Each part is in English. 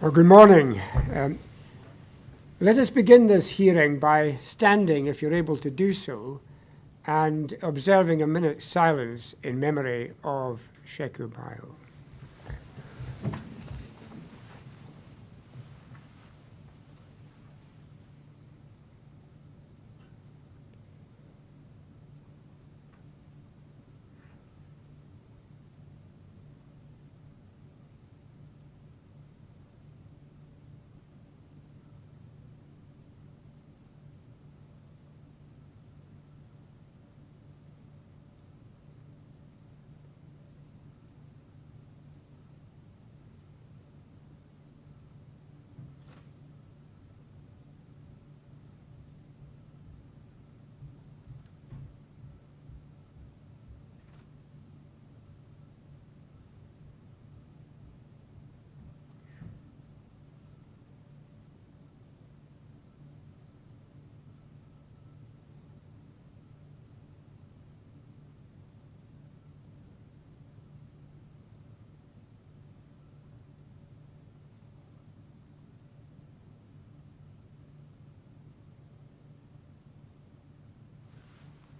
Well, good morning. Let us begin this hearing by standing, if you're able to do so, and observing a minute's silence in memory of Sheku Bayoh.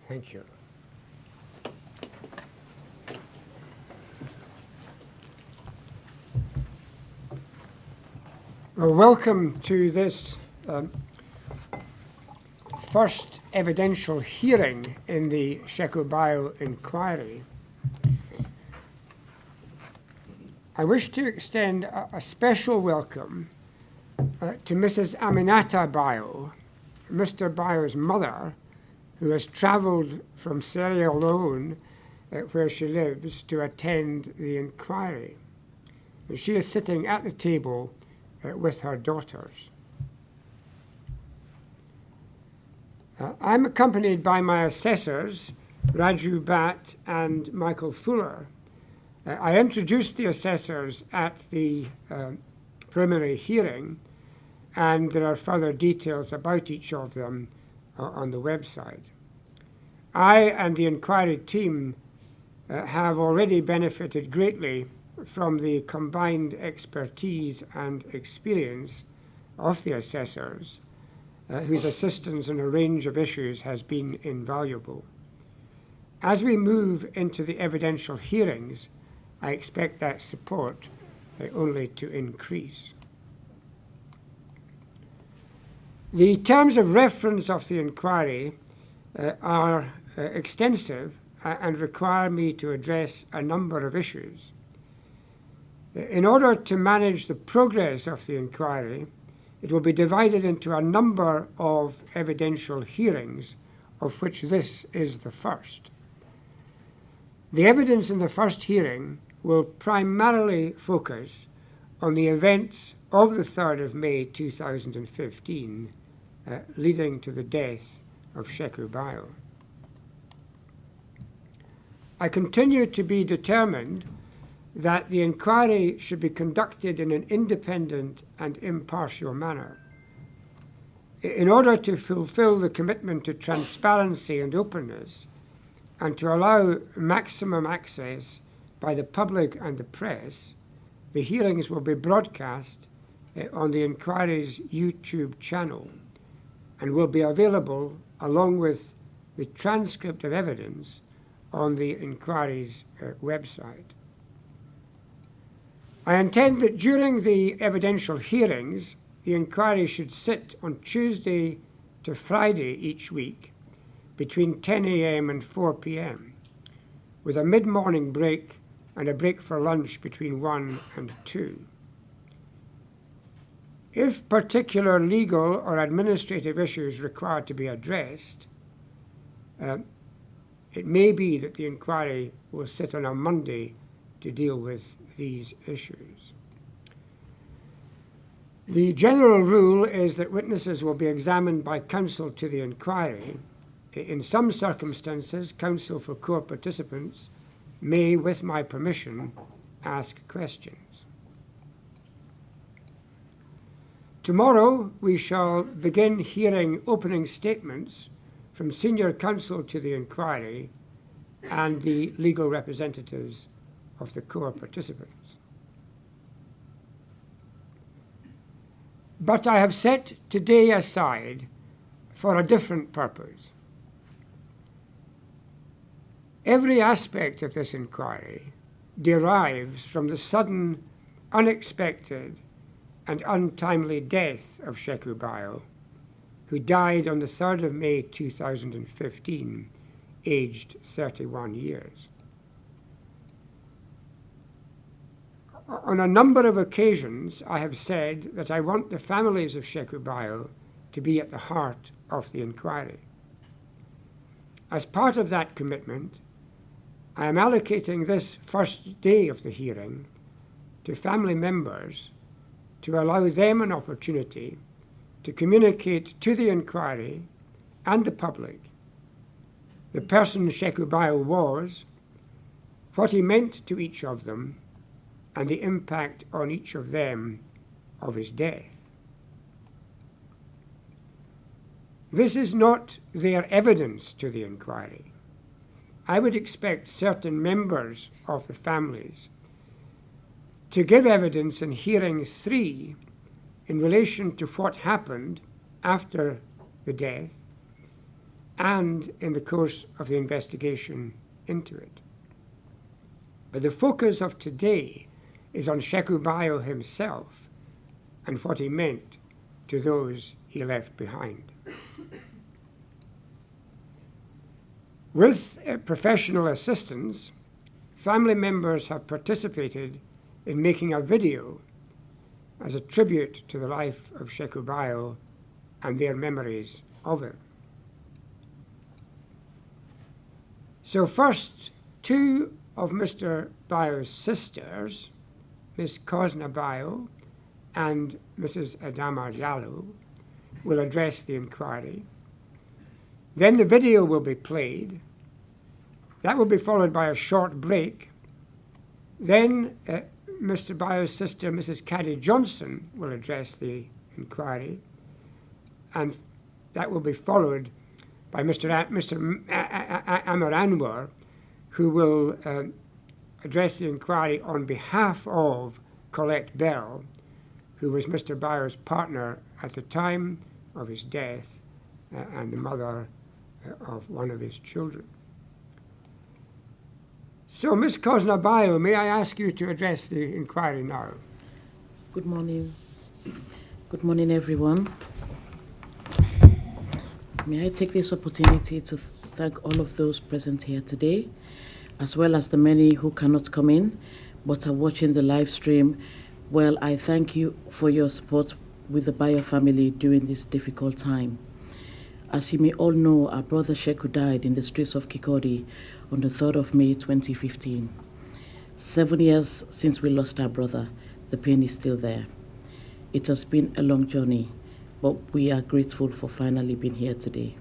Thank you. Well, welcome to this first evidential hearing in the Sheku Bayoh inquiry. I wish to extend a special welcome to Mrs. Aminata Bayoh, Mr. Bayoh's mother, who has travelled from Sierra Leone, where she lives, to attend the inquiry. And she is sitting at the table with her daughters. I'm accompanied by my assessors, Raju Bhatt and Michael Fuller. I introduced the assessors at the preliminary hearing, and there are further details about each of them on the website. I and the inquiry team have already benefited greatly from the combined expertise and experience of the assessors, whose assistance in a range of issues has been invaluable. As we move into the evidential hearings, I expect that support only to increase. The terms of reference of the inquiry are extensive and require me to address a number of issues. In order to manage the progress of the inquiry, it will be divided into a number of evidential hearings, of which this is the first. The evidence in the first hearing will primarily focus on the events of the 3rd of May 2015, leading to the death of Sheku Bayoh. I continue to be determined that the inquiry should be conducted in an independent and impartial manner. In order to fulfill the commitment to transparency and openness, and to allow maximum access by the public and the press, the hearings will be broadcast on the inquiry's YouTube channel and will be available along with the transcript of evidence on the inquiry's website. I intend that during the evidential hearings, the inquiry should sit on Tuesday to Friday each week between 10 a.m. and 4 p.m., with a mid-morning break and a break for lunch between 1 and 2. If particular legal or administrative issues require to be addressed, it may be that the inquiry will sit on a Monday to deal with these issues. The general rule is that witnesses will be examined by counsel to the inquiry. In some circumstances, counsel for court participants may, with my permission, ask questions. Tomorrow, we shall begin hearing opening statements from senior counsel to the inquiry and the legal representatives of the court participants. But I have set today aside for a different purpose. Every aspect of this inquiry derives from the sudden, unexpected, and untimely death of Sheku Bayoh, who died on the 3rd of May 2015, aged 31 years. On a number of occasions, I have said that I want the families of Sheku Bayoh to be at the heart of the inquiry. As part of that commitment, I am allocating this first day of the hearing to family members to allow them an opportunity to communicate to the inquiry and the public the person Sheku Bayoh was, what he meant to each of them, and the impact on each of them of his death. This is not their evidence to the inquiry. I would expect certain members of the families to give evidence in hearing 3 in relation to what happened after the death and in the course of the investigation into it. But the focus of today is on Sheku Bayoh himself and what he meant to those he left behind. With professional assistance, family members have participated in making a video as a tribute to the life of Sheku Bayoh and their memories of him. So first, 2 of Mr. Bayoh's sisters, Miss Kosna Bayoh and Mrs. Adama Jallow, will address the inquiry. Then the video will be played. That will be followed by a short break. Then Mr. Bayoh's sister, Mrs. Caddy Johnson, will address the inquiry, and that will be followed by Mr. Amar Anwar, who will address the inquiry on behalf of Colette Bell, who was Mr. Bayoh's partner at the time of his death and the mother of one of his children. So, Ms. Kosna Bayoh, may I ask you to address the inquiry now? Good morning. Good morning, everyone. May I take this opportunity to thank all of those present here today, as well as the many who cannot come in but are watching the live stream. Well, I thank you for your support with the Bayoh family during this difficult time. As you may all know, our brother Sheku died in the streets of Kikodi on the 3rd of May 2015. 7 years since we lost our brother, the pain is still there. It has been a long journey, but we are grateful for finally being here today.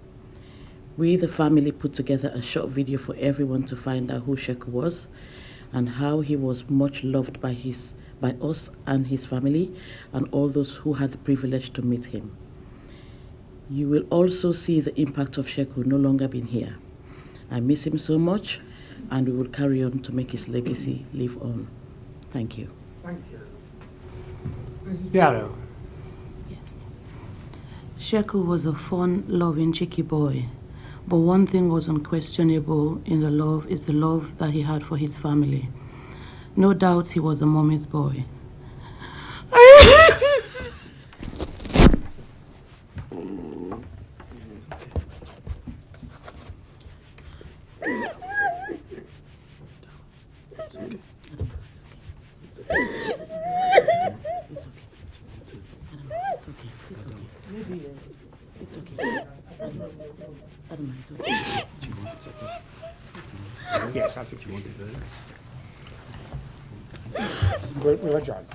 We, the family, put together a short video for everyone to find out who Sheku was and how he was much loved by us and his family and all those who had the privilege to meet him. You will also see the impact of Sheku no longer being here. I miss him so much, and we will carry on to make his legacy live on. Thank you. Thank you. Mrs. Jallow. Yes. Sheku was a fun, loving, cheeky boy. But one thing was unquestionable in the love is the love that he had for his family. No doubt he was a mommy's boy. Yes, I think you want to. We'll adjourn.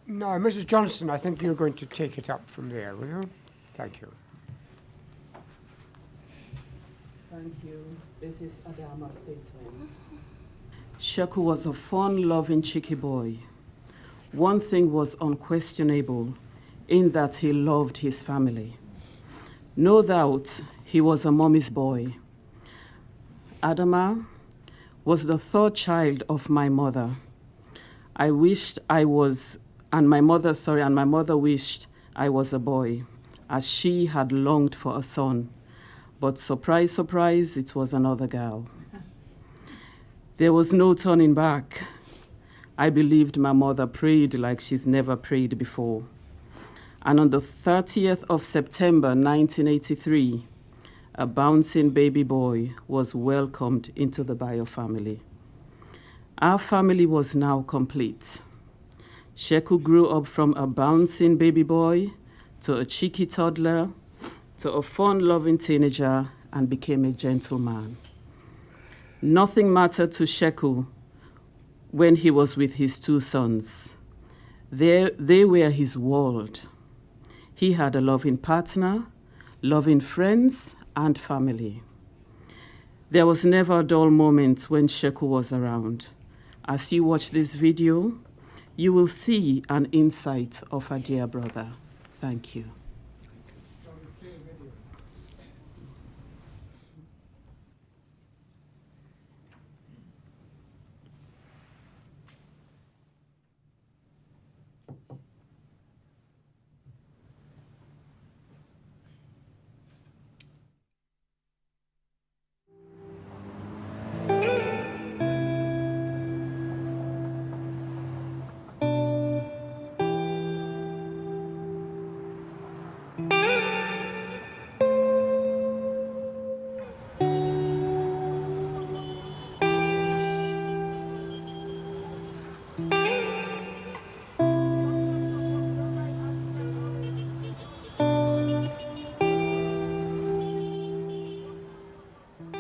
No, Mrs. Johnson, I think you're going to take it up from there, will you? Thank you. Thank you. This is Adama's statement. Sheku was a fun, loving, cheeky boy. One thing was unquestionable, in that he loved his family. No doubt he was a mommy's boy. Adama was the third child of my mother. I wished I was, and my mother wished I was a boy, as she had longed for a son. But surprise, surprise, it was another girl. There was no turning back. I believed my mother prayed like she's never prayed before. And on the 30th of September 1983, a bouncing baby boy was welcomed into the Bayoh family. Our family was now complete. Sheku grew up from a bouncing baby boy to a cheeky toddler to a fun-loving teenager and became a gentleman. Nothing mattered to Sheku when he was with his two sons. They were his world. He had a loving partner, loving friends, and family. There was never a dull moment when Sheku was around. As you watch this video, you will see an insight of our dear brother. Thank you.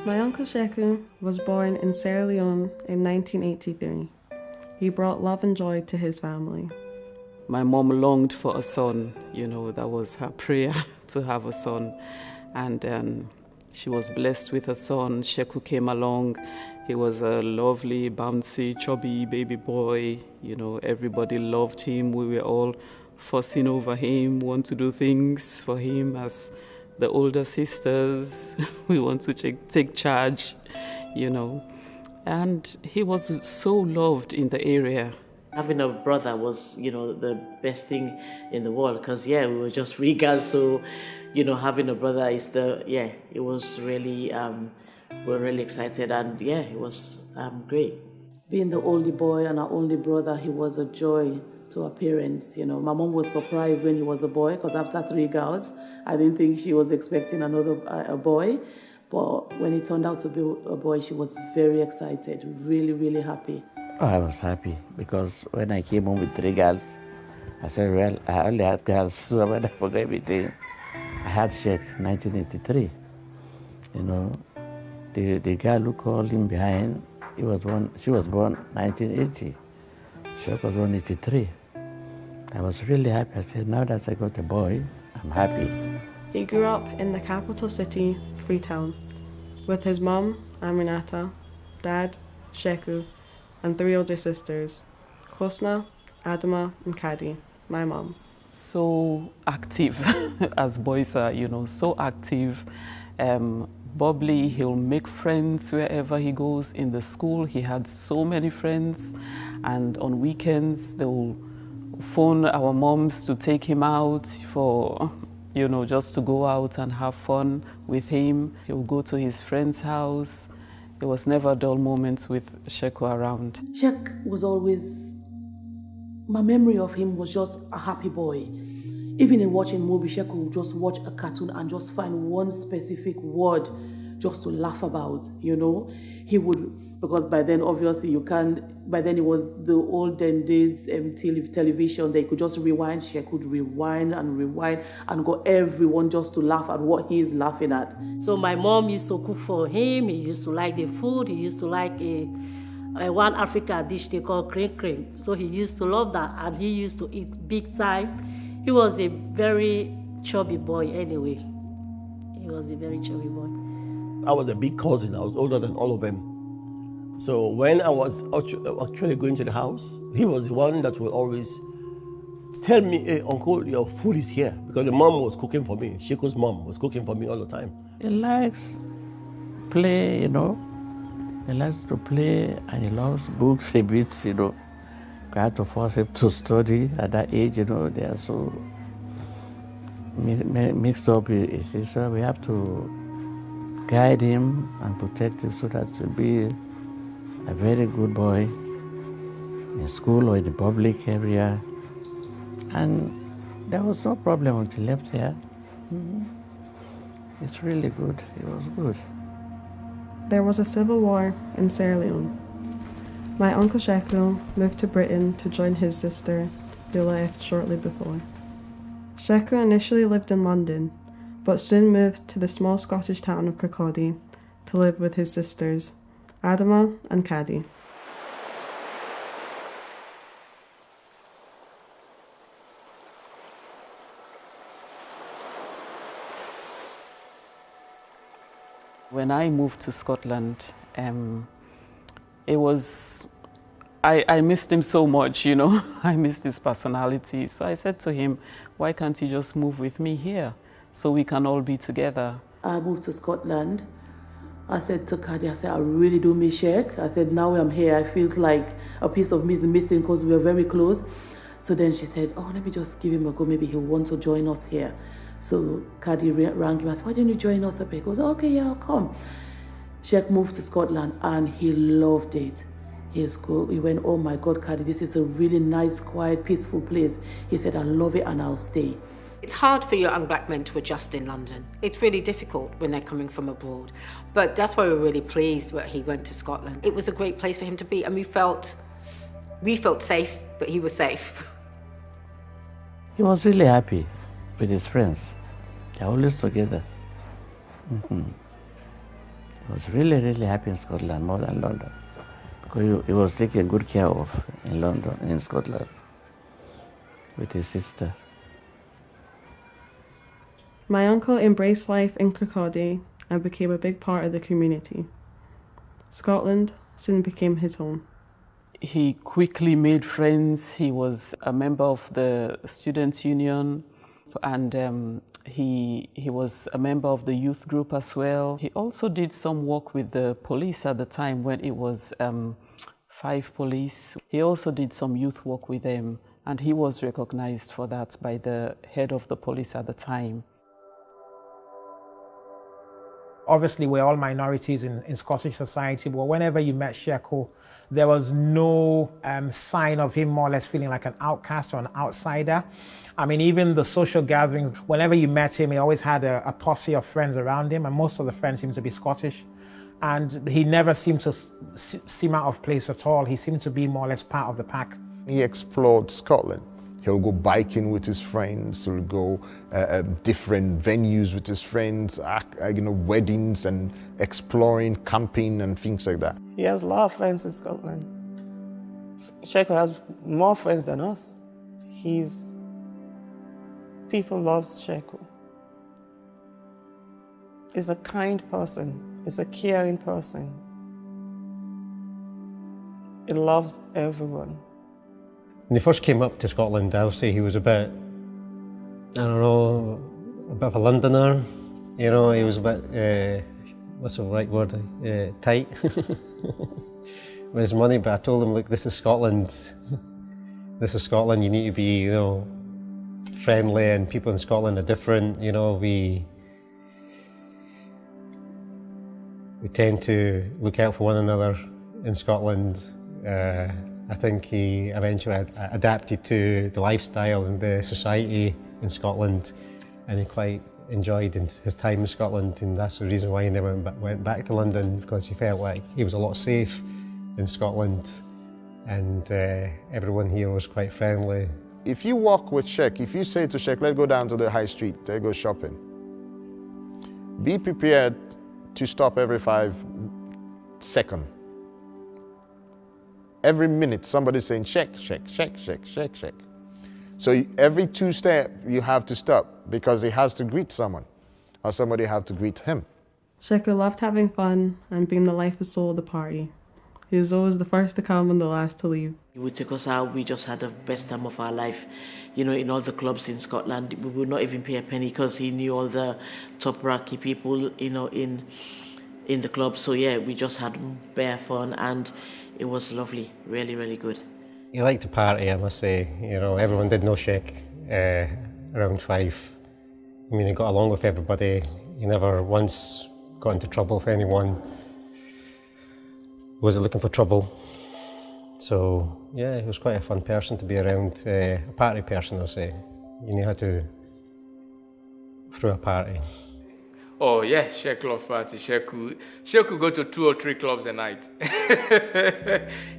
My uncle Sheku was born in Sierra Leone in 1983. He brought love and joy to his family. My mom longed for a son, that was her prayer to have a son. And she was blessed with a son. Sheku came along. He was a lovely, bouncy, chubby baby boy. Everybody loved him. We were all fussing over him, want to do things for him as the older sisters. We want to take charge, And he was so loved in the area. Having a brother was, the best thing in the world because, we were just three girls. So, having a brother is it was really, we were really excited and, it was great. Being the only boy and our only brother, he was a joy to our parents. My mom was surprised when he was a boy because after three girls, I didn't think she was expecting a boy. But when it turned out to be a boy, she was very excited, really, really happy. Oh, I was happy because when I came home with three girls, I said, well, I only had girls, so when I forgot everything, I had Sheikh 1983. The girl who called him behind, she was born 1980. Sheikh was born 83. I was really happy. I said, now that I got a boy, I'm happy. He grew up in the capital city, Freetown, with his mom, Aminata, dad, Sheku, and three older sisters, Kosna, Adama, and Kadi, my mom. So active, as boys are, so active. Bubbly, he'll make friends wherever he goes. In the school, he had so many friends. And on weekends, they'll phone our moms to take him out for, just to go out and have fun with him. He'll go to his friend's house. There was never a dull moment with Sheku around. Shek was always, my memory of him was just a happy boy. Even in watching movies, Sheku would just watch a cartoon and just find one specific word just to laugh about, He would, because by then, obviously, by then it was the olden days television, they could just rewind. Sheku would rewind and got everyone just to laugh at what he is laughing at. So my mom used to cook for him. He used to like the food. He used to like one African dish they call cream cream. So he used to love that, and he used to eat big time. He was a very chubby boy anyway. He was a very chubby boy. I was a big cousin. I was older than all of them. So when I was actually going to the house, he was the one that would always tell me, hey, uncle, your food is here. Because the mom was cooking for me. Sheku's mom was cooking for me all the time. He likes play, you know. He likes to play and he loves books a bit, you know. We had to force him to study at that age, you know. They are so mixed up. So we have to guide him and protect him so that he'll be a very good boy in school or in the public area. And there was no problem until he left here. It's really good. It was good. There was a civil war in Sierra Leone. My uncle Sheku moved to Britain to join his sister, who left shortly before. Sheku initially lived in London, but soon moved to the small Scottish town of Kirkcaldy to live with his sisters, Adama and Caddy. When I moved to Scotland, it was, I missed him so much, you know. I missed his personality. So I said to him, why can't you just move with me here so we can all be together? I moved to Scotland. I said to Kadi, I said, I really do miss Sheik. I said, now I'm here, it feels like a piece of me is missing because we were very close. So then she said, oh, let me just give him a go. Maybe he'll want to join us here. So Kadi rang him. I said, why didn't you join us up here? He goes, okay, yeah, I'll come. Sheik moved to Scotland and he loved it. He went, oh my God, Kadi, this is a really nice, quiet, peaceful place. He said, I love it and I'll stay. It's hard for young black men to adjust in London. It's really difficult when they're coming from abroad. But that's why we're really pleased that he went to Scotland. It was a great place for him to be, and we felt safe that he was safe. He was really happy with his friends. They're always together. He was really, really happy in Scotland, more than London. Because he was taken good care of in London, in Scotland, with his sister. My uncle embraced life in Kirkcaldy and became a big part of the community. Scotland soon became his home. He quickly made friends. He was a member of the student union, and he was a member of the youth group as well. He also did some work with the police at the time when it was 5 police. He also did some youth work with them, and he was recognized for that by the head of the police at the time. Obviously, we're all minorities in Scottish society, but whenever you met Sheku, there was no sign of him more or less feeling like an outcast or an outsider. I mean, even the social gatherings, whenever you met him, he always had a posse of friends around him, and most of the friends seemed to be Scottish. And he never seemed to seem out of place at all. He seemed to be more or less part of the pack. He explored Scotland. He'll go biking with his friends, he'll go different venues with his friends, weddings and exploring, camping and things like that. He has a lot of friends in Scotland. Sheku has more friends than us. People love Sheku. He's a kind person. He's a caring person. He loves everyone. When he first came up to Scotland, I would say he was a bit, I don't know, a bit of a Londoner. You know, he was a bit, what's the right word, tight with his money. But I told him, look, this is Scotland. This is Scotland, you need to be, you know, friendly, and people in Scotland are different. You know, we tend to look out for one another in Scotland. I think he eventually adapted to the lifestyle and the society in Scotland, and he quite enjoyed his time in Scotland, and that's the reason why he never went back to London, because he felt like he was a lot safe in Scotland, and everyone here was quite friendly. If you walk with Sheik, if you say to Sheik, let's go down to the high street, let's go shopping, be prepared to stop every 5 seconds. every minute somebody's saying, Shek, Shek, Shek, Shek, Shek, Shek. So every 2 steps you have to stop because he has to greet someone or somebody have to greet him. Sheku loved having fun and being the life and soul of the party. He was always the first to come and the last to leave. He would take us out. We just had the best time of our life, in all the clubs in Scotland. We would not even pay a penny because he knew all the top racky people, in the club. So yeah, we just had bare fun and it was lovely, really, really good. He liked to party, I must say. Everyone did know Shek around 5. I mean, he got along with everybody. He never once got into trouble with anyone. Wasn't looking for trouble. So yeah, he was quite a fun person to be around, a party person, I'll say. You knew how to throw a party. Oh yeah, Shek love party. Sheku go to 2 or 3 clubs a night.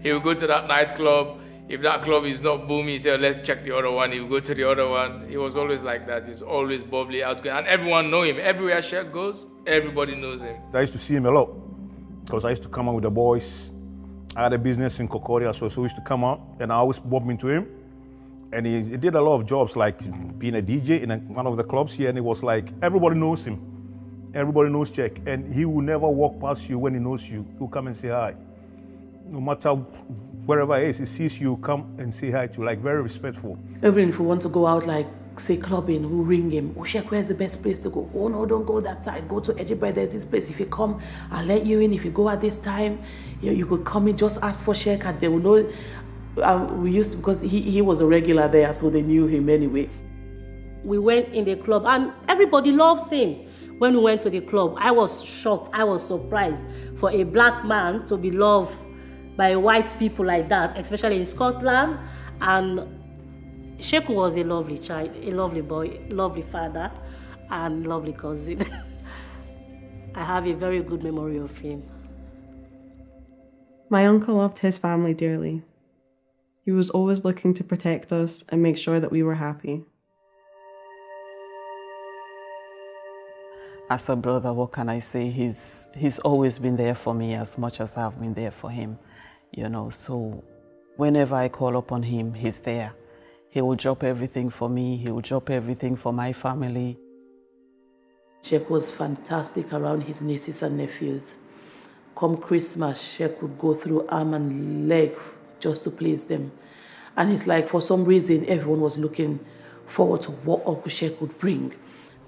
He will go to that nightclub. If that club is not booming, he said, let's check the other one. He will go to the other one. He was always like that. He's always bubbly, outgoing. And everyone know him. Everywhere Shek goes, everybody knows him. I used to see him a lot because I used to come out with the boys. I had a business in Concordia, so we used to come out and I always bump into him. And he did a lot of jobs like being a DJ in one of the clubs here, and it was like everybody knows him. Everybody knows Shek, and he will never walk past you when he knows you. He'll come and say hi. No matter wherever he is, he sees you, come and say hi to you, like very respectful. Even if we want to go out, like, say, clubbing, we'll ring him. Oh, Shek, where's the best place to go? Oh, no, don't go that side. Go to Edinburgh, there's this place. If you come, I'll let you in. If you go at this time, you could come in, just ask for Shek, and they will know. We used to, because he was a regular there, so they knew him anyway. We went in the club, and everybody loves him. When we went to the club, I was shocked, I was surprised for a black man to be loved by white people like that, especially in Scotland. And Sheku was a lovely child, a lovely boy, lovely father, and lovely cousin. I have a very good memory of him. My uncle loved his family dearly. He was always looking to protect us and make sure that we were happy. As a brother, what can I say? He's always been there for me as much as I've been there for him, So whenever I call upon him, he's there. He will drop everything for me. He will drop everything for my family. Shek was fantastic around his nieces and nephews. Come Christmas, Shek would go through arm and leg just to please them. And it's like, for some reason, everyone was looking forward to what Uncle Shek would bring.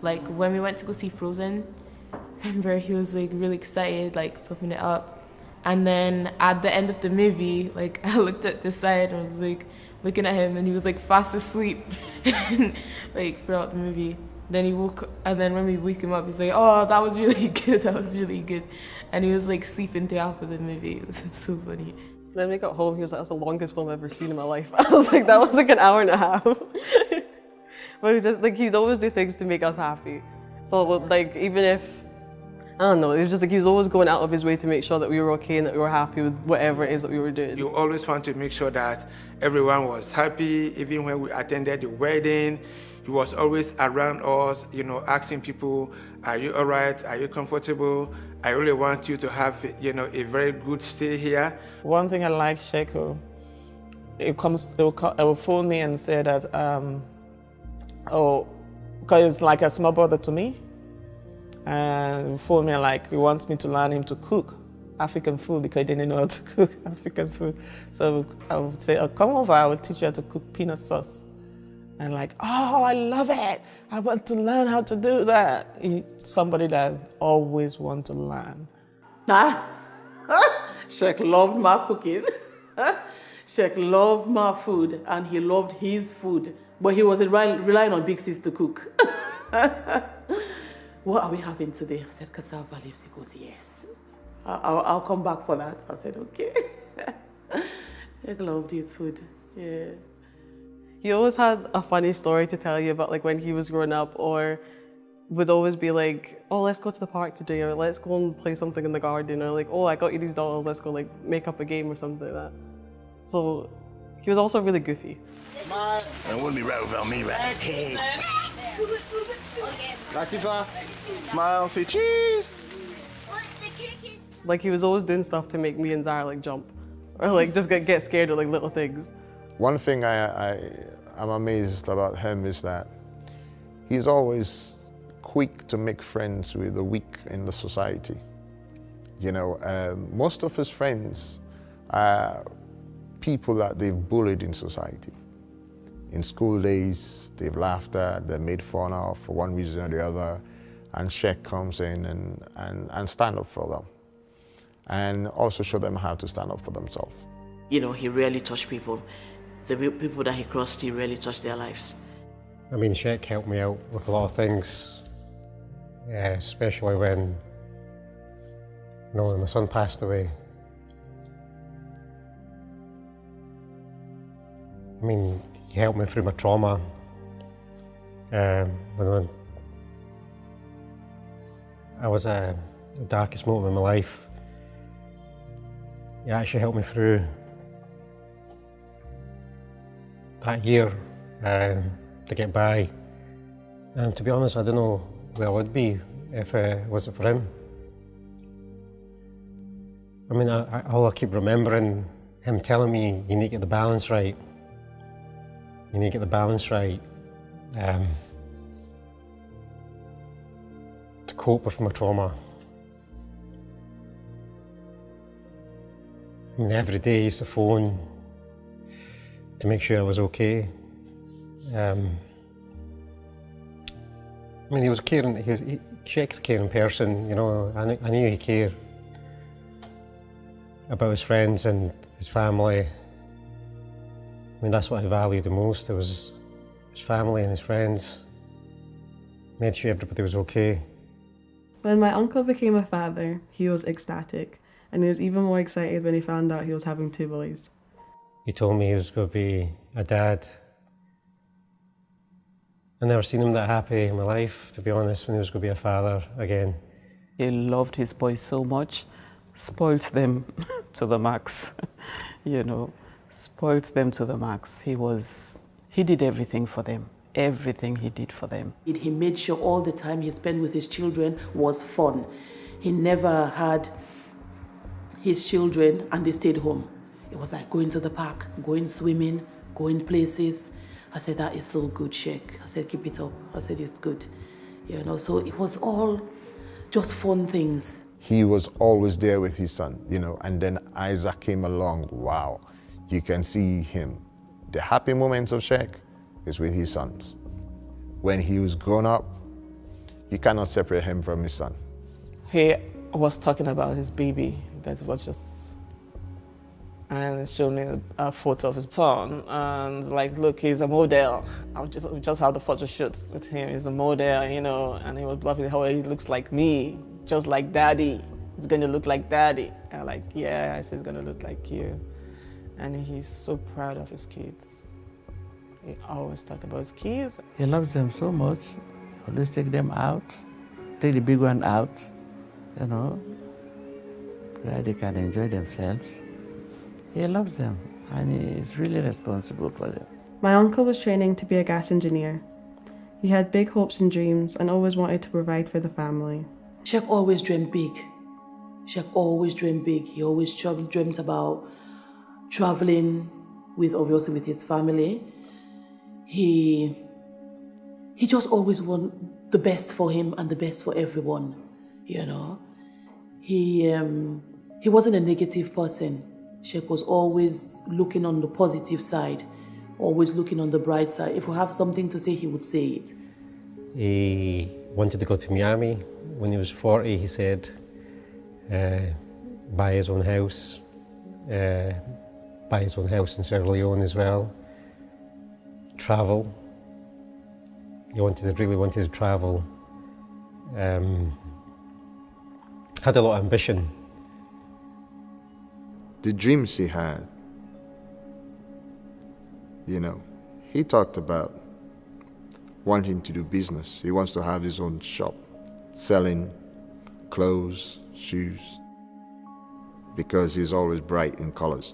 Like when we went to go see Frozen, remember he was like really excited, like flipping it up. And then at the end of the movie, like I looked at the side and was like looking at him, and he was like fast asleep, like throughout the movie. Then he woke, and then when we woke him up, he's like, "Oh, that was really good. That was really good." And he was like sleeping through half of the movie. It was so funny. Then we got home. He was like, "That's the longest film I've ever seen in my life." I was like, "That was like an hour and a half." But he just like he'd always do things to make us happy. So like even if I don't know, it was just like he was always going out of his way to make sure that we were okay and that we were happy with whatever it is that we were doing. You always want to make sure that everyone was happy. Even when we attended the wedding, he was always around us, asking people, "Are you all right? Are you comfortable? I really want you to have, a very good stay here." One thing I like Sheku, it will phone me and say that, because it's like a small brother to me. And phone me like he wants me to learn him to cook African food because he didn't know how to cook African food. So I would say, "Oh, come over, I will teach you how to cook peanut sauce." And like, "Oh, I love it. I want to learn how to do that." He's somebody that always wants to learn. Shek loved my cooking. Shek loved my food, and he loved his food. But he was relying on Big Sis to cook. "What are we having today?" I said, "Cassava leaves." He goes, "Yes. I'll come back for that." I said, "Okay." Shek loved his food. Yeah. He always had a funny story to tell you about like when he was growing up, or would always be like, "Oh, let's go to the park today," or "Let's go and play something in the garden," or like, "Oh, I got you these dolls, let's go like make up a game," or something like that. So he was also really goofy. And wouldn't be right without me, right? Hey. Latifa, smile, say cheese. Like he was always doing stuff to make me and Zara like jump. or like just get scared of like little things. One thing I'm amazed about him is that he's always quick to make friends with the weak in the society. You know, most of his friends are people that they've bullied in society. In school days, they've laughed at, they're made fun of for one reason or the other, and Sheku comes in and stand up for them, and also show them how to stand up for themselves. You know, he really touched people. The people that he crossed, he really touched their lives. I mean, Sheku helped me out with a lot of things, especially when, you know, when my son passed away. I mean, he helped me through my trauma. When I was at the darkest moment in my life, he actually helped me through that year to get by. And to be honest, I don't know where I would be if it wasn't for him. I mean, all I keep remembering him telling me, you need to get the balance right. You need to get the balance right to cope with my trauma. I mean, every day he used to phone to make sure I was okay. I mean, he was caring. Sheku's a caring person, you know. I knew he cared about his friends and his family. I mean, that's what I valued the most. It was his family and his friends. Made sure everybody was okay. When my uncle became a father, he was ecstatic, and he was even more excited when he found out he was having 2 boys. He told me he was going to be a dad. I never seen him that happy in my life, to be honest, when he was going to be a father again. He loved his boys so much, spoilt them to the max, you know, spoilt them to the max. He did everything for them, everything he did for them. He made sure all the time he spent with his children was fun. He never had his children and they stayed home. It was like going to the park, going swimming, going places. I said, that is so good, Sheku. I said, keep it up. I said, it's good. You know, so it was all just fun things. He was always there with his son, you know, and then Isaac came along. Wow, you can see him. The happy moments of Sheku is with his sons. When he was grown up, you cannot separate him from his son. He was talking about his baby. That was just, and showed me a photo of his son, and like, look, he's a model. I just had the photo shoot with him. He's a model, you know, and he was laughing how he looks like me, just like daddy. He's going to look like daddy. And I'm like, yeah, I said he's going to look like you. And he's so proud of his kids. He always talk about his kids. He loves them so much. Always take them out, take the big one out, you know, where they can enjoy themselves. He loves them, and he is really responsible for them. My uncle was training to be a gas engineer. He had big hopes and dreams and always wanted to provide for the family. Sheku always dreamed big. Sheku always dreamed big. He always dreamt about traveling obviously with his family. He just always wanted the best for him and the best for everyone, you know. He wasn't a negative person. Sheku was always looking on the positive side, always looking on the bright side. If we have something to say, he would say it. He wanted to go to Miami. When he was 40, he said, buy his own house, buy his own house in Sierra Leone as well, travel. He really wanted to travel. Had a lot of ambition. The dreams he had, you know, he talked about wanting to do business. He wants to have his own shop, selling clothes, shoes, because he's always bright in colors.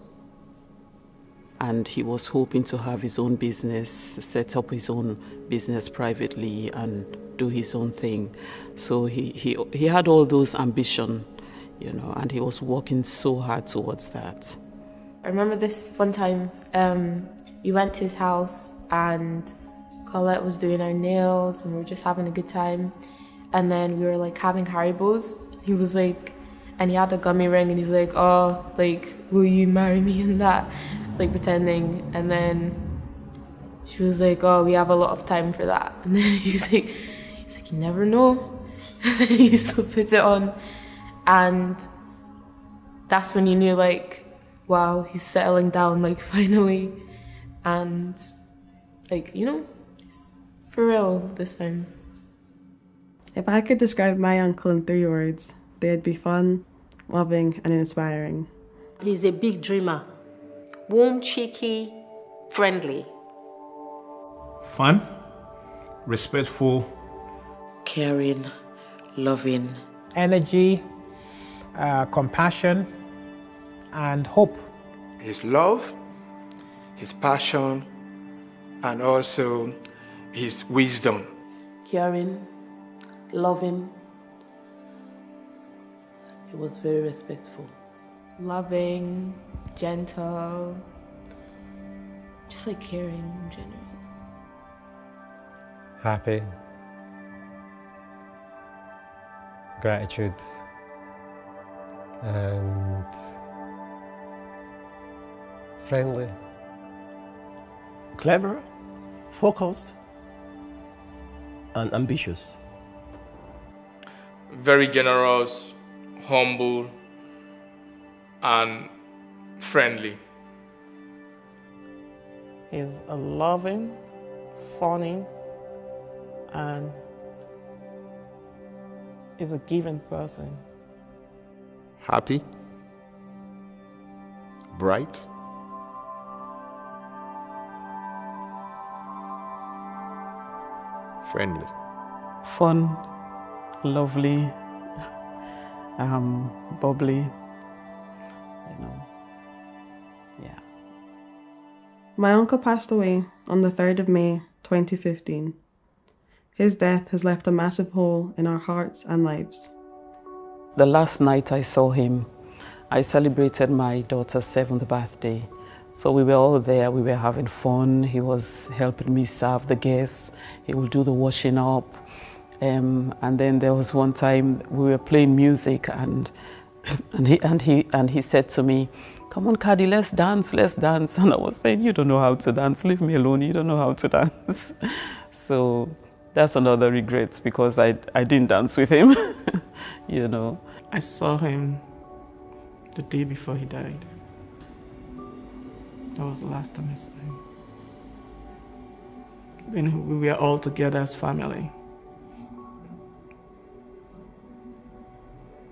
And he was hoping to have his own business, set up his own business privately and do his own thing. So he had all those ambition, you know, and he was working so hard towards that. I remember this one time, we went to his house and Colette was doing our nails and we were just having a good time. And then we were like having Haribos. He was like, and he had a gummy ring and he's like, oh, like, will you marry me and that? It's like pretending. And then she was like, oh, we have a lot of time for that. And then he's like, you never know. And then he still puts it on. And that's when you knew, like, wow, he's settling down, like, finally. And, like, you know, it's for real this time. If I could describe my uncle in 3 words, they'd be fun, loving, and inspiring. He's a big dreamer. Warm, cheeky, friendly. Fun, respectful, caring, loving, energy, compassion, and hope. His love, his passion, and also his wisdom. caring, loving. He was very respectful. Loving, gentle, just like caring in general. Happy, gratitude, and friendly. Clever, focused, and ambitious. Very generous, humble, and friendly. He's a loving, funny, and is a giving person. Happy, bright, friendly. Fun, lovely, bubbly, you know, yeah. My uncle passed away on the 3rd of May, 2015. His death has left a massive hole in our hearts and lives. The last night I saw him, I celebrated my daughter's 7th birthday. So we were all there, we were having fun. He was helping me serve the guests. He would do the washing up. And then there was one time we were playing music and he said to me, "Come on, Caddy, let's dance. And I was saying, "You don't know how to dance, leave me alone, you don't know how to dance." So that's another regret because I didn't dance with him, you know. I saw him the day before he died. That was the last time I saw him. When we were all together as family.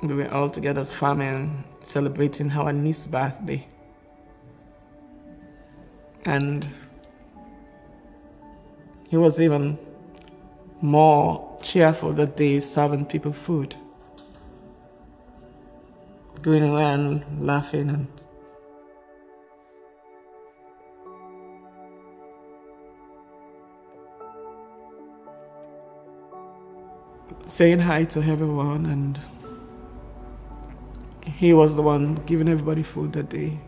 We were all together as family celebrating our niece's birthday. And he was even more cheerful that day, serving people food. Going around laughing and saying hi to everyone, and he was the one giving everybody food that day.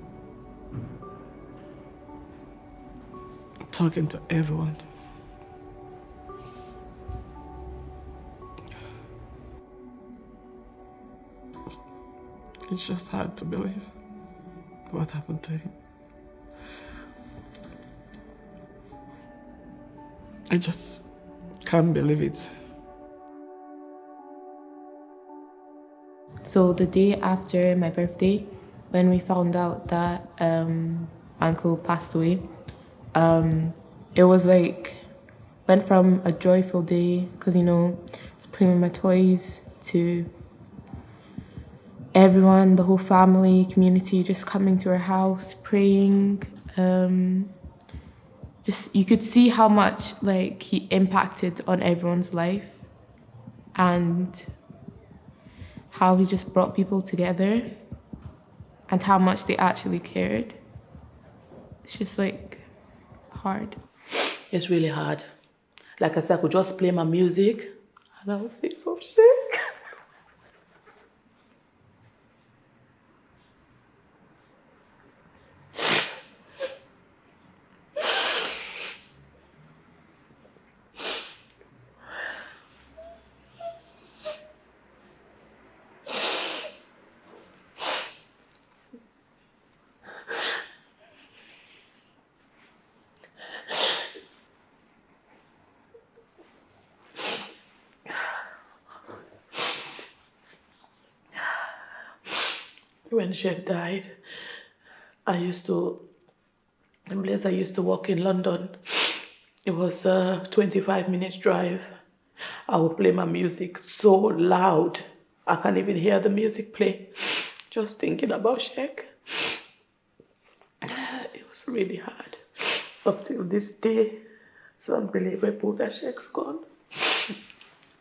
Talking to everyone. It's just hard to believe what happened to him. I just can't believe it. So the day after my birthday, when we found out that Uncle passed away, it was like, went from a joyful day, because, you know, just playing with my toys, to everyone, the whole family, community, just coming to our house, praying. Just, you could see how much, like, he impacted on everyone's life, and how he just brought people together, and how much they actually cared. It's just, like, hard. It's really hard. Like I said, I could just play my music and I would think of sick. when Sheikh died, the place I used to work in London, it was a 25 minutes drive. I would play my music so loud, I can't even hear the music play. Just thinking about Sheikh, it was really hard. Up till this day, it's unbelievable that Sheikh's gone.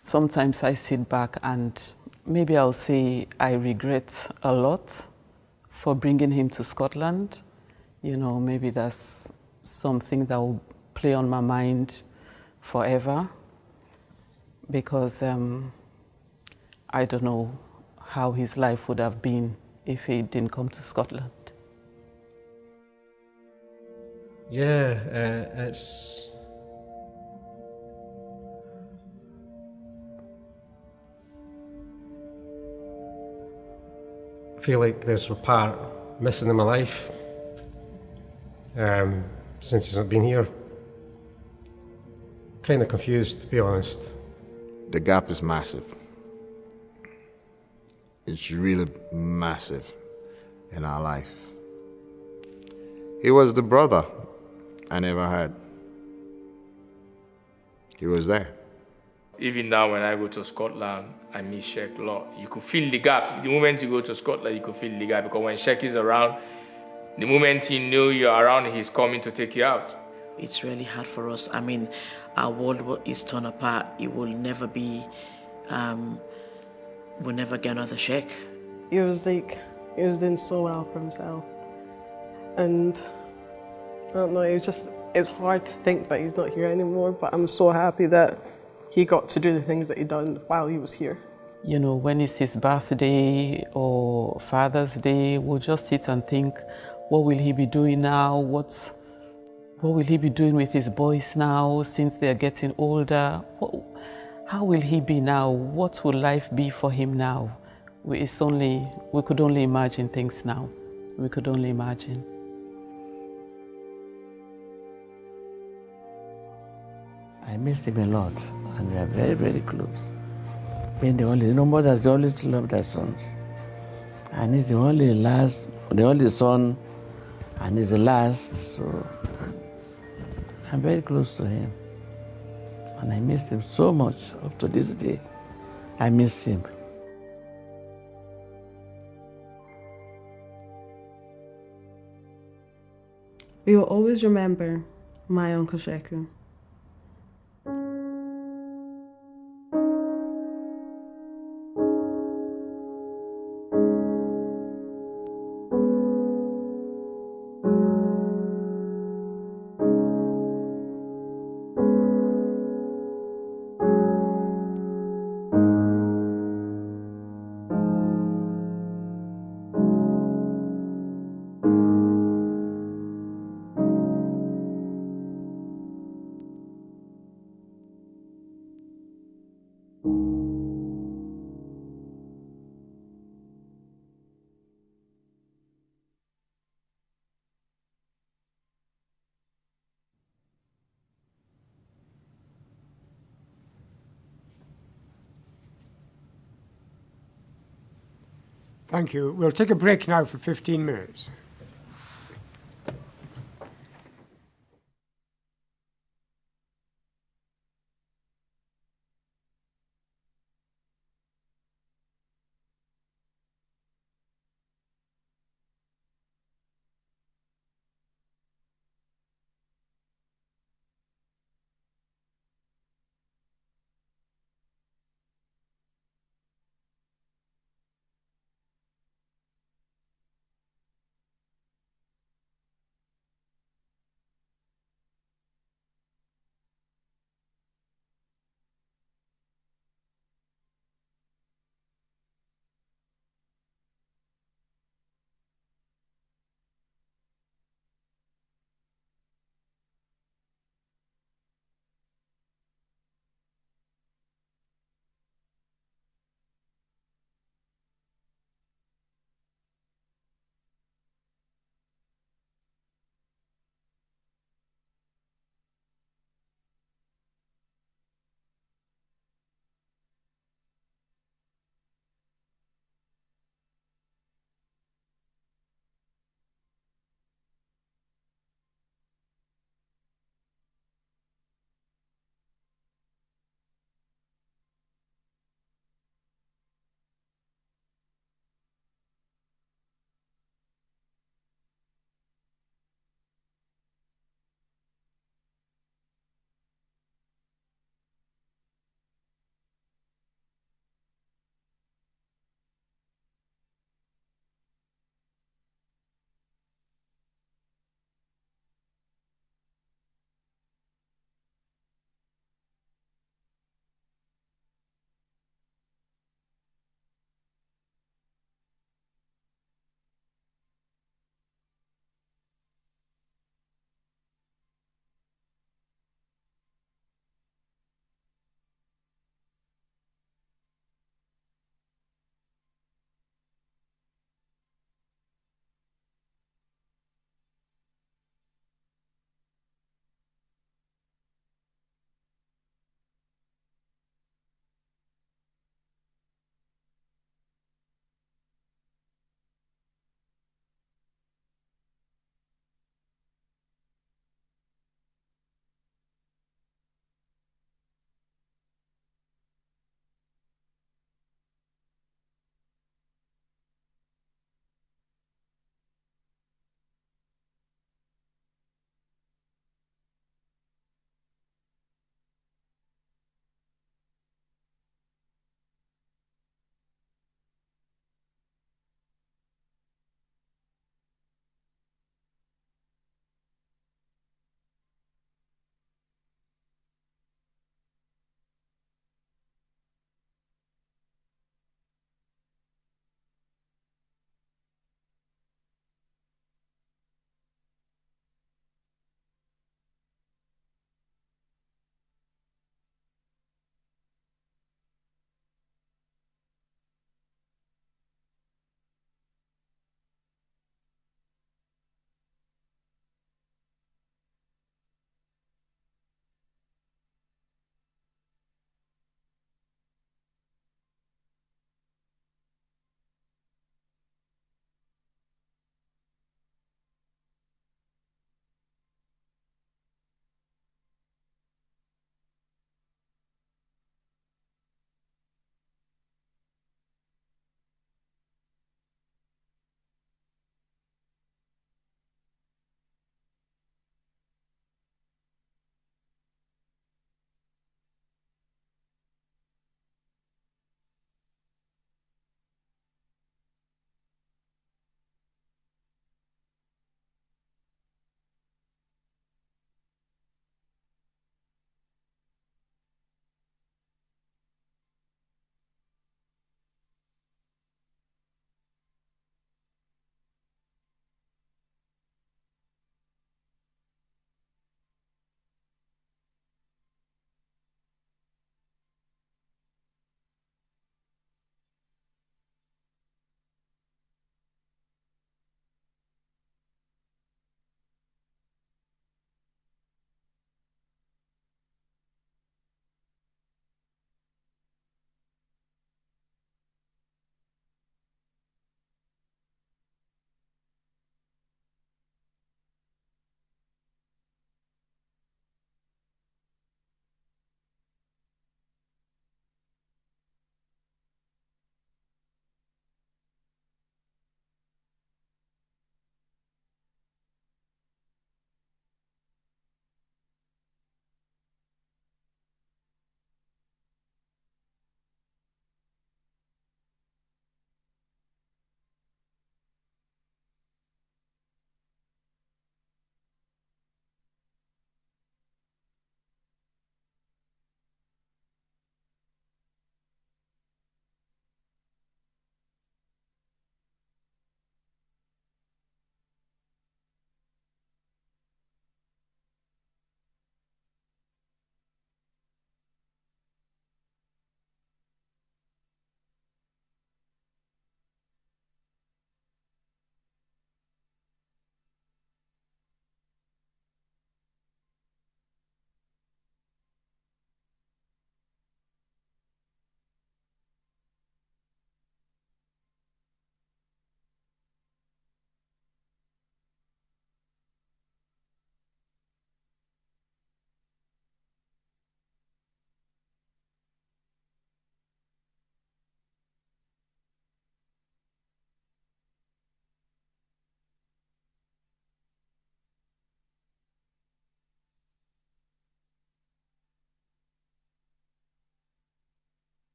Sometimes I sit back and maybe I'll say I regret a lot for bringing him to Scotland. You know, maybe that's something that will play on my mind forever because I don't know how his life would have been if he didn't come to Scotland. Yeah, I feel like there's a part missing in my life since he's not been here. Kind of confused, to be honest. The gap is massive. It's really massive in our life. He was the brother I never had. He was there. Even now when I go to Scotland, I miss Sheik a lot. You could feel the gap. The moment you go to Scotland, you could feel the gap because when Sheik is around, the moment he know you're around, he's coming to take you out. It's really hard for us. I mean, our world is torn apart. It will never be, we'll never get another Sheik. He was doing so well for himself. And I don't know, it's hard to think that he's not here anymore, but I'm so happy that he got to do the things that he done while he was here. You know, when it's his birthday or Father's Day, we'll just sit and think, what will he be doing now? What will he be doing with his boys now since they're getting older? How will he be now? What will life be for him now? We could only imagine things now. We could only imagine. I missed him a lot, and we are very, very close. Being the only, mothers always love their sons. And he's the only son, and he's the last, so I'm very close to him. And I missed him so much. Up to this day, I miss him. We will always remember my Uncle Sheku. Thank you. We'll take a break now for 15 minutes.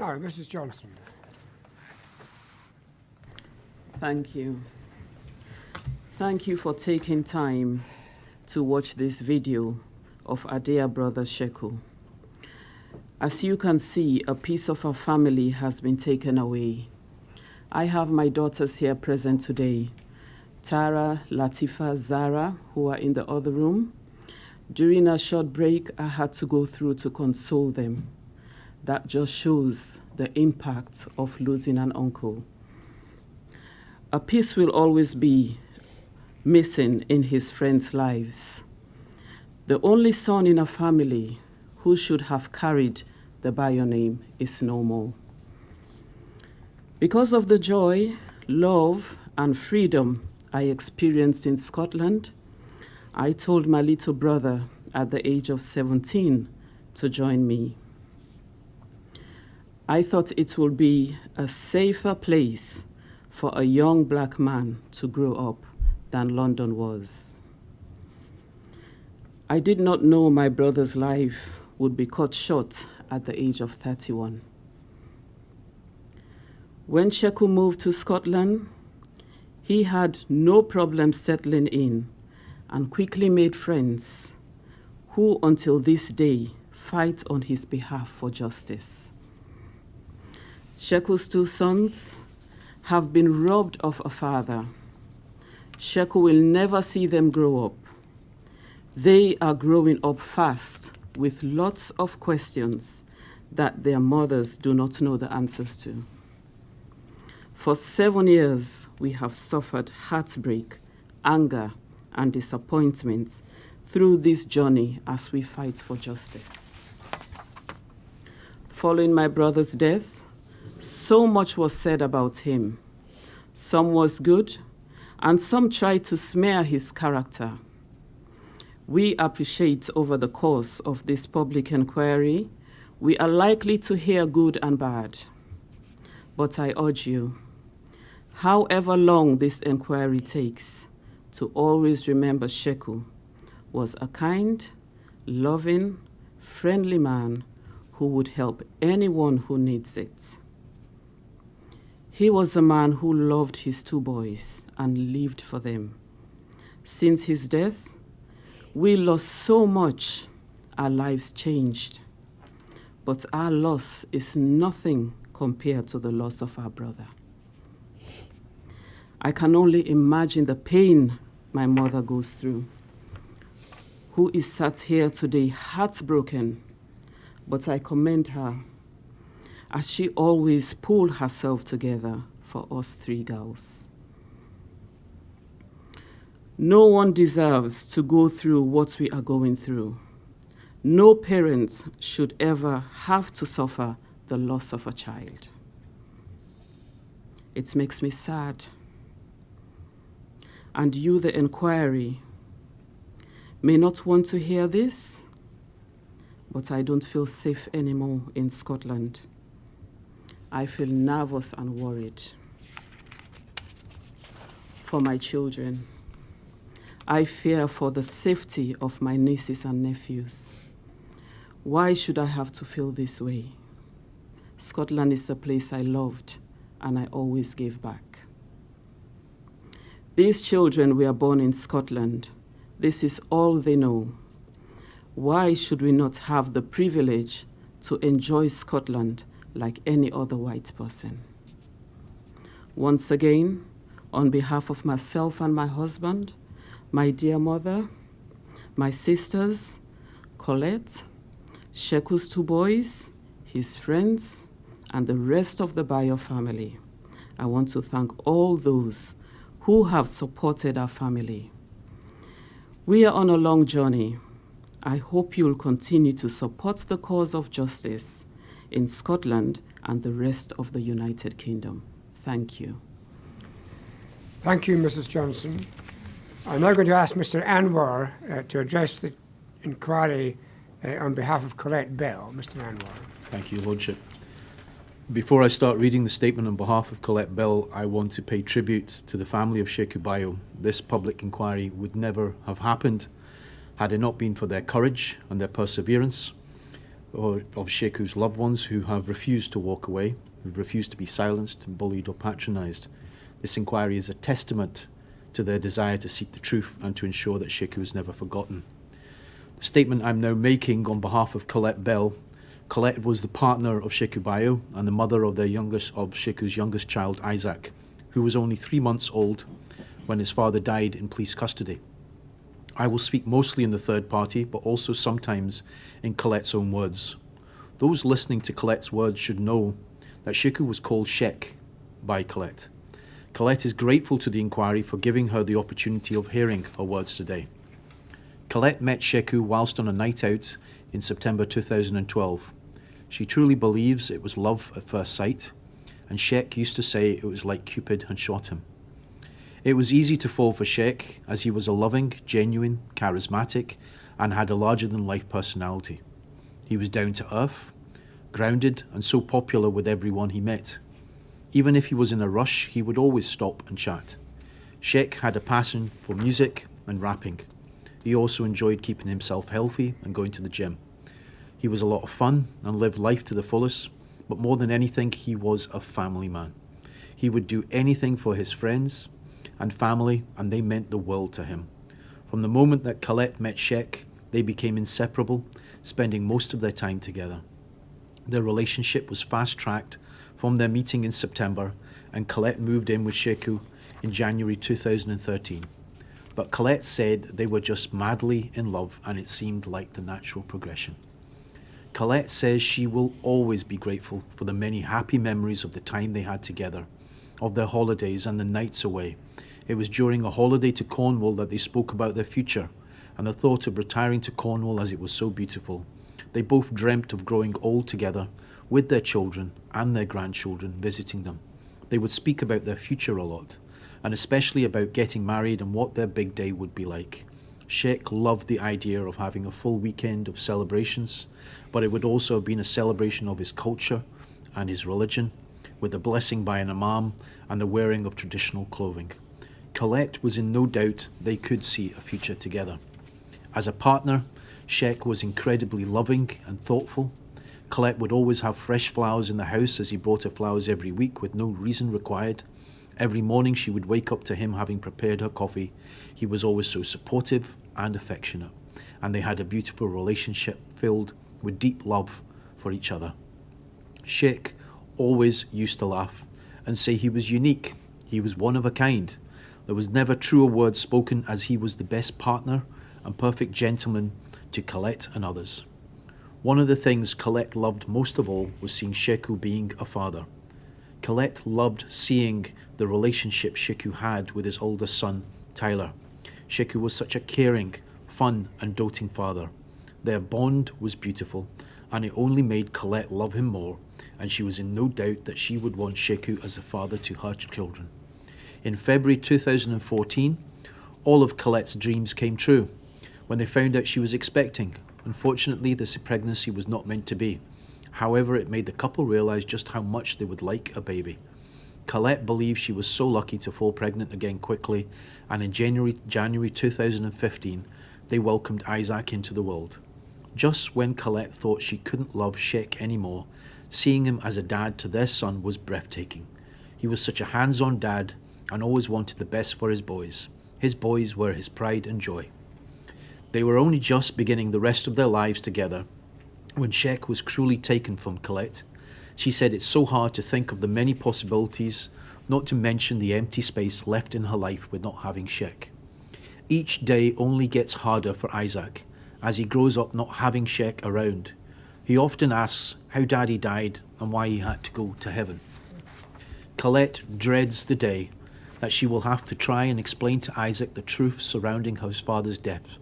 Now, Mrs. Johnson. Thank you. Thank you for taking time to watch this video of our dear brother Sheku. As you can see, a piece of our family has been taken away. I have my daughters here present today, Tara, Latifa, Zara, who are in the other room. During a short break, I had to go through to console them. That just shows the impact of losing an uncle. A piece will always be missing in his friends' lives. The only son in a family who should have carried the Bayoh name is no more. Because of the joy, love, and freedom I experienced in Scotland, I told my little brother at the age of 17 to join me. I thought it would be a safer place for a young black man to grow up than London was. I did not know my brother's life would be cut short at the age of 31. When Sheku moved to Scotland, he had no problem settling in and quickly made friends who until this day fight on his behalf for justice. Sheku's 2 sons have been robbed of a father. Sheku will never see them grow up. They are growing up fast with lots of questions that their mothers do not know the answers to. For 7 years, we have suffered heartbreak, anger, and disappointment through this journey as we fight for justice. Following my brother's death, so much was said about him. Some was good, and some tried to smear his character. We appreciate over the course of this public inquiry, we are likely to hear good and bad. But I urge you, however long this inquiry takes, to always remember Sheku was a kind, loving, friendly man who would help anyone who needs it. He was a man who loved his 2 boys and lived for them. Since his death, we lost so much, our lives changed. But our loss is nothing compared to the loss of our brother. I can only imagine the pain my mother goes through, who is sat here today heartbroken, but I commend her as she always pulled herself together for us 3 girls. No one deserves to go through what we are going through. No parent should ever have to suffer the loss of a child. It makes me sad. And you, the inquiry, may not want to hear this, but I don't feel safe anymore in Scotland. I feel nervous and worried for my children. I fear for the safety of my nieces and nephews. Why should I have to feel this way? Scotland is a place I loved, and I always gave back. These children were born in Scotland. This is all they know. Why should we not have the privilege to enjoy Scotland like any other white person? Once again, on behalf of myself and my husband, my dear mother, my sisters, Colette, Sheku's 2 boys, his friends, and the rest of the Bayoh family, I want to thank all those who have supported our family. We are on a long journey. I hope you'll continue to support the cause of justice in Scotland and the rest of the United Kingdom. Thank you. Thank you, Mrs. Johnson. I'm now going to ask Mr. Anwar to address the inquiry on behalf of Colette Bell. Mr. Anwar. Thank you, Lordship. Before I start reading the statement on behalf of Colette Bell, I want to pay tribute to the family of Sheku Bayoh. This public inquiry would never have happened had it not been for their courage and their perseverance. of Sheku's loved ones who have refused to walk away, who've refused to be silenced, bullied or patronised. This inquiry is a testament to their desire to seek the truth and to ensure that Sheku is never forgotten. The statement I'm now making on behalf of Colette Bell. Colette was the partner of Sheku Bayoh and the mother of Sheku's youngest child, Isaac, who was only 3 months old when his father died in police custody. I will speak mostly in the third party, but also sometimes in Colette's own words. Those listening to Colette's words should know that Sheku was called Shek by Colette. Colette is grateful to the inquiry for giving her the opportunity of hearing her words today. Colette met Sheku whilst on a night out in September 2012. She truly believes it was love at first sight, and Shek used to say it was like Cupid had shot him. It was easy to fall for Shek, as he was a loving, genuine, charismatic, and had a larger-than-life personality. He was down to earth, grounded, and so popular with everyone he met. Even if he was in a rush, he would always stop and chat. Shek had a passion for music and rapping. He also enjoyed keeping himself healthy and going to the gym. He was a lot of fun and lived life to the fullest, but more than anything, he was a family man. He would do anything for his friends and family, and they meant the world to him. From the moment that Colette met Shek, they became inseparable, spending most of their time together. Their relationship was fast-tracked from their meeting in September, and Colette moved in with Sheku in January 2013. But Colette said they were just madly in love, and it seemed like the natural progression. Colette says she will always be grateful for the many happy memories of the time they had together, of their holidays and the nights away. It was during a holiday to Cornwall that they spoke about their future and the thought of retiring to Cornwall as it was so beautiful. They both dreamt of growing old together with their children and their grandchildren visiting them. They would speak about their future a lot, and especially about getting married and what their big day would be like. Shek loved the idea of having a full weekend of celebrations, but it would also have been a celebration of his culture and his religion, with a blessing by an imam and the wearing of traditional clothing. Colette was in no doubt they could see a future together. As a partner, Shek was incredibly loving and thoughtful. Colette would always have fresh flowers in the house, as he brought her flowers every week with no reason required. Every morning she would wake up to him having prepared her coffee. He was always so supportive and affectionate, and they had a beautiful relationship filled with deep love for each other. Shek always used to laugh and say he was unique, he was one of a kind. There was never truer words spoken, as he was the best partner and perfect gentleman to Colette and others. One of the things Colette loved most of all was seeing Sheku being a father. Colette loved seeing the relationship Sheku had with his oldest son, Tyler. Sheku was such a caring, fun and doting father. Their bond was beautiful, and it only made Colette love him more, and she was in no doubt that she would want Sheku as a father to her children. In February 2014, all of Colette's dreams came true when they found out she was expecting. Unfortunately, this pregnancy was not meant to be. However, it made the couple realise just how much they would like a baby. Colette believed she was so lucky to fall pregnant again quickly, and in January 2015, they welcomed Isaac into the world. Just when Colette thought she couldn't love Shek anymore, seeing him as a dad to their son was breathtaking. He was such a hands-on dad and always wanted the best for his boys. His boys were his pride and joy. They were only just beginning the rest of their lives together when Shek was cruelly taken from Colette. She said it's so hard to think of the many possibilities, not to mention the empty space left in her life with not having Shek. Each day only gets harder for Isaac as he grows up not having Shek around. He often asks how Daddy died and why he had to go to heaven. Colette dreads the day that she will have to try and explain to Isaac the truth surrounding his father's death.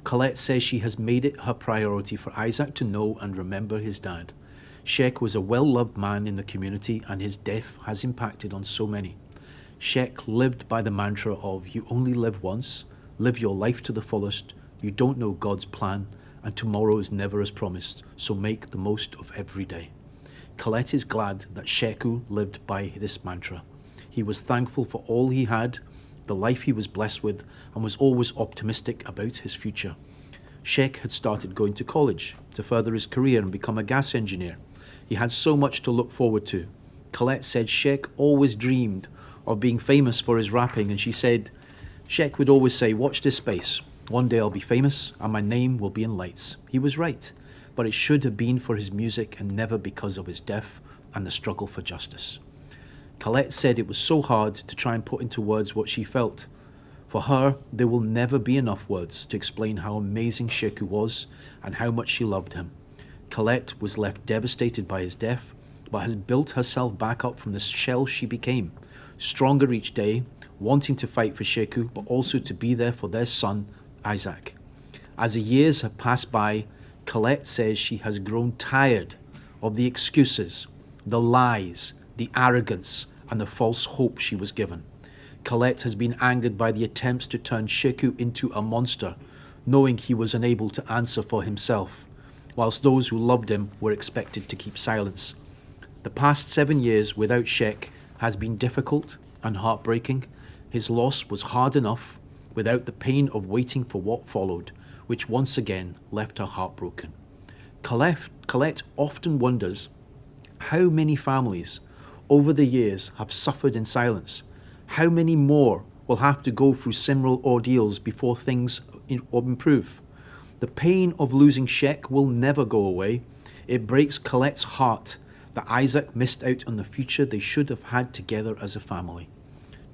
Colette says she has made it her priority for Isaac to know and remember his dad. Shek was a well-loved man in the community, and his death has impacted on so many. Shek lived by the mantra of, you only live once, live your life to the fullest, you don't know God's plan, and tomorrow is never as promised, so make the most of every day. Colette is glad that Sheku lived by this mantra. He was thankful for all he had, the life he was blessed with, and was always optimistic about his future. Sheik had started going to college to further his career and become a gas engineer. He had so much to look forward to. Colette said Sheik always dreamed of being famous for his rapping, and she said Sheik would always say, "Watch this space. One day I'll be famous and my name will be in lights." He was right, but it should have been for his music and never because of his death and the struggle for justice. Colette said it was so hard to try and put into words what she felt. For her, there will never be enough words to explain how amazing Sheku was and how much she loved him. Colette was left devastated by his death, but has built herself back up from the shell she became, stronger each day, wanting to fight for Sheku, but also to be there for their son, Isaac. As the years have passed by, Colette says she has grown tired of the excuses, the lies, the arrogance, and the false hope she was given. Colette has been angered by the attempts to turn Sheku into a monster, knowing he was unable to answer for himself, whilst those who loved him were expected to keep silence. The past 7 years without Sheik has been difficult and heartbreaking. His loss was hard enough without the pain of waiting for what followed, which once again left her heartbroken. Colette often wonders how many families over the years have suffered in silence. How many more will have to go through similar ordeals before things improve? The pain of losing Sheik will never go away. It breaks Colette's heart that Isaac missed out on the future they should have had together as a family.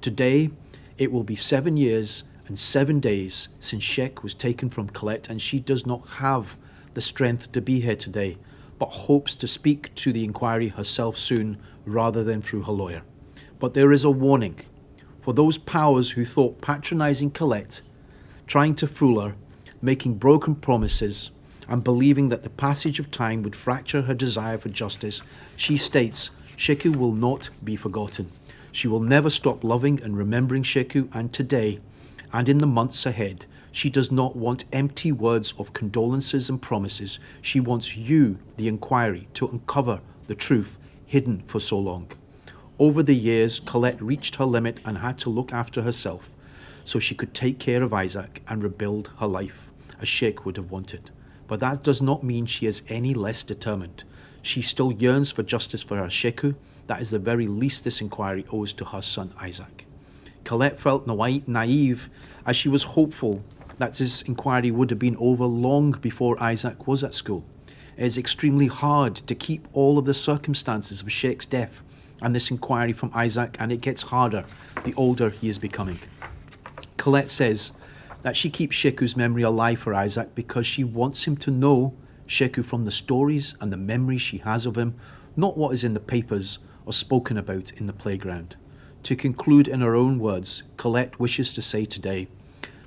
Today, it will be 7 years and 7 days since Sheik was taken from Colette, and she does not have the strength to be here today, but hopes to speak to the inquiry herself soon rather than through her lawyer. But there is a warning for those powers who thought patronising Colette, trying to fool her, making broken promises, and believing that the passage of time would fracture her desire for justice. She states Sheku will not be forgotten. She will never stop loving and remembering Sheku, and today, and in the months ahead, she does not want empty words of condolences and promises. She wants you, the inquiry, to uncover the truth hidden for so long. Over the years, Colette reached her limit and had to look after herself so she could take care of Isaac and rebuild her life as Sheik would have wanted. But that does not mean she is any less determined. She still yearns for justice for her Sheku. That is the very least this inquiry owes to her son Isaac. Colette felt naive as she was hopeful that this inquiry would have been over long before Isaac was at school. It is extremely hard to keep all of the circumstances of Sheik's death and this inquiry from Isaac, and it gets harder the older he is becoming. Colette says that she keeps Sheku's memory alive for Isaac because she wants him to know Sheku from the stories and the memories she has of him, not what is in the papers or spoken about in the playground. To conclude in her own words, Colette wishes to say today,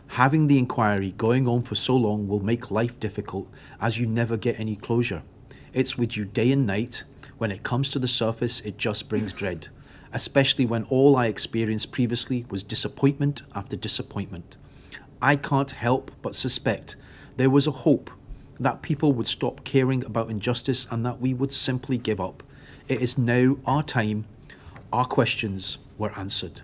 having the inquiry going on for so long will make life difficult as you never get any closure. It's with you day and night. When it comes to the surface, it just brings dread, especially when all I experienced previously was disappointment after disappointment. I can't help but suspect there was a hope that people would stop caring about injustice and that we would simply give up. It is now our time. Our questions were answered.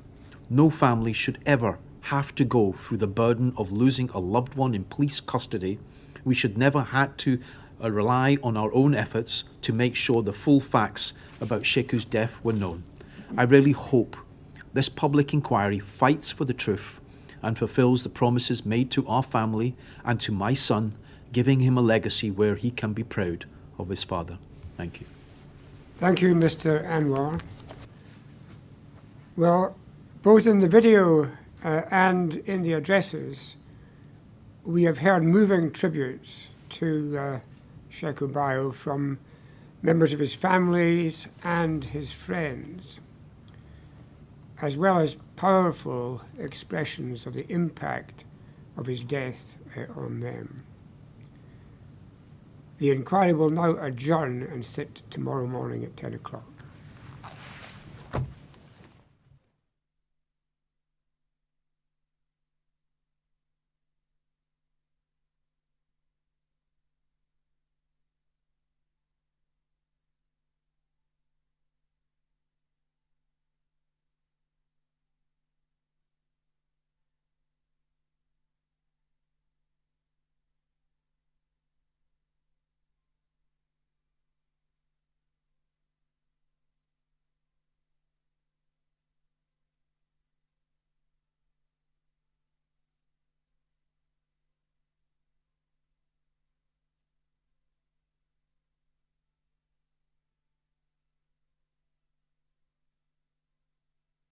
No family should ever have to go through the burden of losing a loved one in police custody. We should never have to rely on our own efforts to make sure the full facts about Sheku's death were known. I really hope this public inquiry fights for the truth and fulfills the promises made to our family and to my son, giving him a legacy where he can be proud of his father. Thank you. Thank you, Mr. Anwar. Well, both in the video and in the addresses, we have heard moving tributes to Sheku Bayoh from members of his families and his friends, as well as powerful expressions of the impact of his death on them. The inquiry will now adjourn and sit tomorrow morning at 10 o'clock.